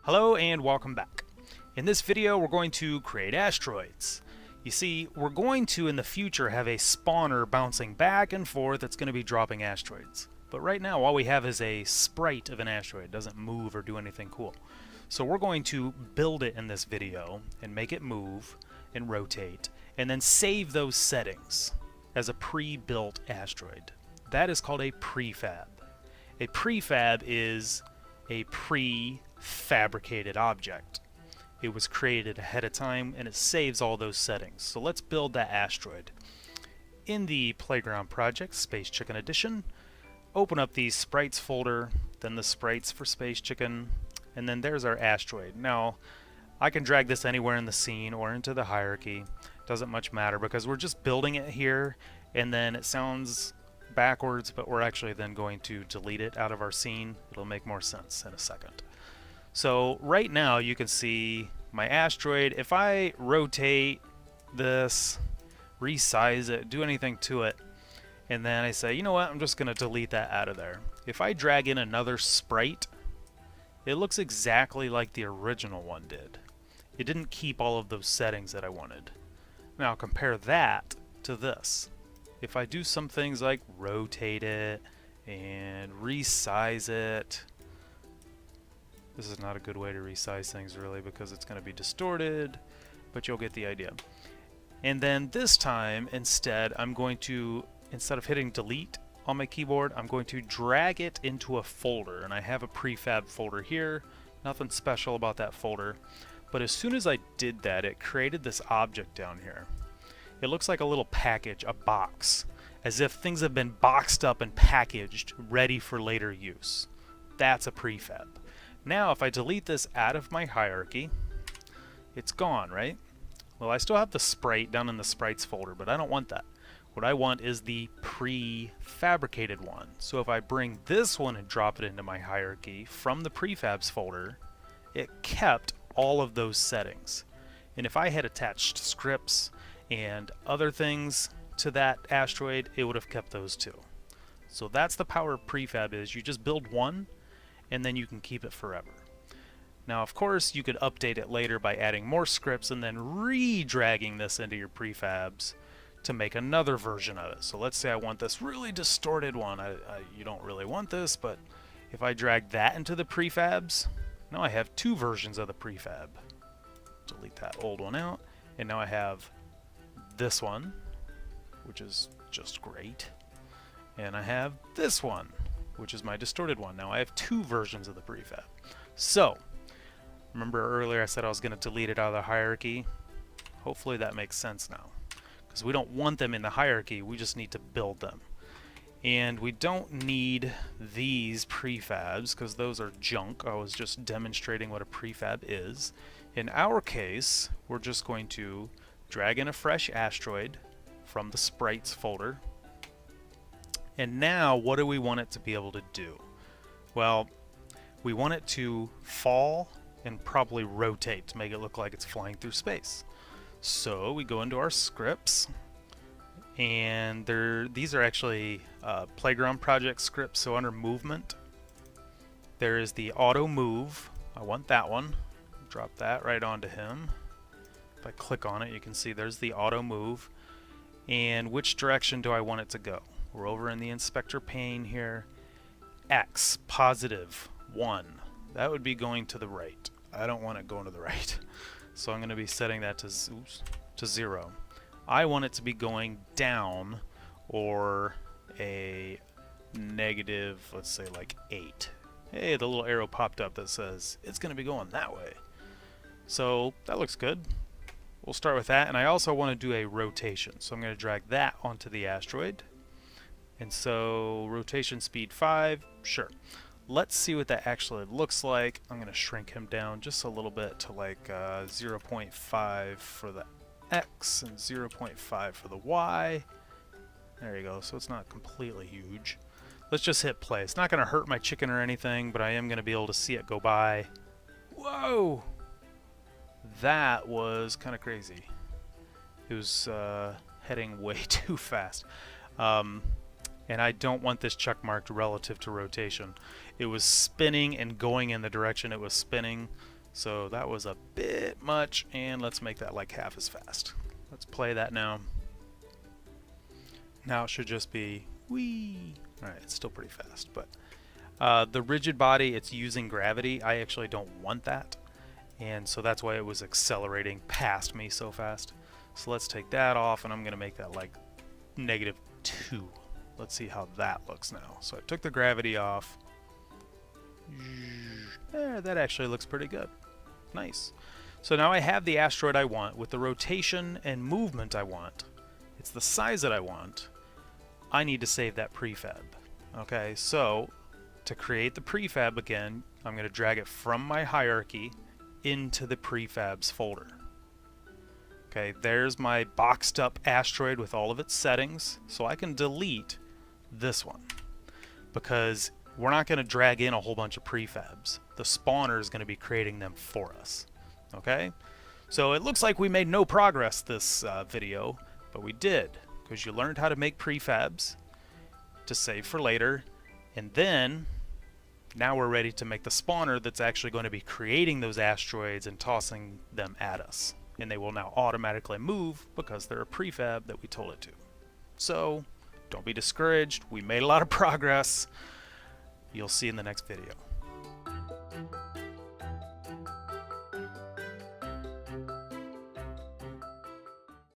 Hello and welcome back. In this video we're going to create asteroids. You see, we're going to in the future have a spawner bouncing back and forth that's going to be dropping asteroids. But right now all we have is a sprite of an asteroid. It doesn't move or do anything cool. So we're going to build it in this video and make it move and rotate and then save those settings as a pre-built asteroid. That is called a prefab. A prefab is a pre-fabricated object. It was created ahead of time and it saves all those settings. So let's build that asteroid. In the Playground Project Space Chicken Edition, open up the Sprites folder, then the Sprites for Space Chicken, and then there's our asteroid. Now, I can drag this anywhere in the scene or into the hierarchy. Doesn't much matter because we're just building it here, and then it sounds backwards, but we're actually then going to delete it out of our scene. It'll make more sense in a second. So right now you can see my asteroid. If I rotate this, resize it, do anything to it, and then I say, you know what, I'm just going to delete that out of there. If I drag in another sprite, it looks exactly like the original one did. It didn't keep all of those settings that I wanted. Now compare that to this. If I do some things like rotate it and resize it, this is not a good way to resize things really because it's going to be distorted, but you'll get the idea. And then this time instead I'm going to, instead of hitting delete on my keyboard, I'm going to drag it into a folder, and I have a prefab folder here. Nothing special about that folder, but as soon as I did that, it created this object down here. It looks like a little package, a box, as if things have been boxed up and packaged, ready for later use. That's a prefab. Now if I delete this out of my hierarchy, it's gone, right? Well, I still have the sprite down in the sprites folder, but I don't want that. What I want is the prefabricated one. So if I bring this one and drop it into my hierarchy from the prefabs folder, it kept all of those settings. And if I had attached scripts and other things to that asteroid, it would have kept those too. So that's the power of prefab, is you just build one and then you can keep it forever. Now of course you could update it later by adding more scripts and then re-dragging this into your prefabs to make another version of it. So let's say I want this really distorted one. You don't really want this, but if I drag that into the prefabs, now I have two versions of the prefab. Delete that old one out, and now I have this one, which is just great, and I have this one, which is my distorted one. Now I have two versions of the prefab. So remember earlier I said I was going to delete it out of the hierarchy? Hopefully that makes sense now, because we don't want them in the hierarchy, we just need to build them. And we don't need these prefabs because those are junk. I was just demonstrating what a prefab is. In our case, we're just going to drag in a fresh asteroid from the sprites folder. And now what do we want it to be able to do? Well, we want it to fall and probably rotate to make it look like it's flying through space. So we go into our scripts, and these are actually Playground Project scripts. So under movement, there is the auto move. I want that one. Drop that right onto him. If I click on it, you can see there's the auto move. And which direction do I want it to go? We're over in the inspector pane here. X, positive 1. That would be going to the right. I don't want it going to the right. So I'm going to be setting that to 0. I want it to be going down, or a negative, let's say like 8. Hey, the little arrow popped up that says it's going to be going that way. So that looks good. We'll start with that, and I also want to do a rotation. So I'm going to drag that onto the asteroid. And so rotation speed 5, sure. Let's see what that actually looks like. I'm going to shrink him down just a little bit to like 0.5 for the X and 0.5 for the Y. There you go. So it's not completely huge. Let's just hit play. It's not going to hurt my chicken or anything, but I am going to be able to see it go by. Whoa! That was kind of crazy. It was heading way too fast. And I don't want this check marked relative to rotation. It was spinning and going in the direction it was spinning, So that was a bit much, and let's make that like half as fast. Let's play that now. Now it should just be whee. Alright, it's still pretty fast, but the rigid body, it's using gravity. I actually don't want that, and so that's why it was accelerating past me so fast. So let's take that off, and I'm going to make that like -2. Let's see how that looks now. So I took the gravity off. That actually looks pretty good. Nice. So now I have the asteroid I want with the rotation and movement I want. It's the size that I want. I need to save that prefab. Okay, so to create the prefab again, I'm going to drag it from my hierarchy into the prefabs folder. Okay, there's my boxed up asteroid with all of its settings, so I can delete this one because we're not going to drag in a whole bunch of prefabs. The spawner is going to be creating them for us. Okay, so it looks like we made no progress this video, but we did, because you learned how to make prefabs to save for later, and then now we're ready to make the spawner that's actually going to be creating those asteroids and tossing them at us, and they will now automatically move because they're a prefab that we told it to. So don't be discouraged, we made a lot of progress. You'll see in the next video.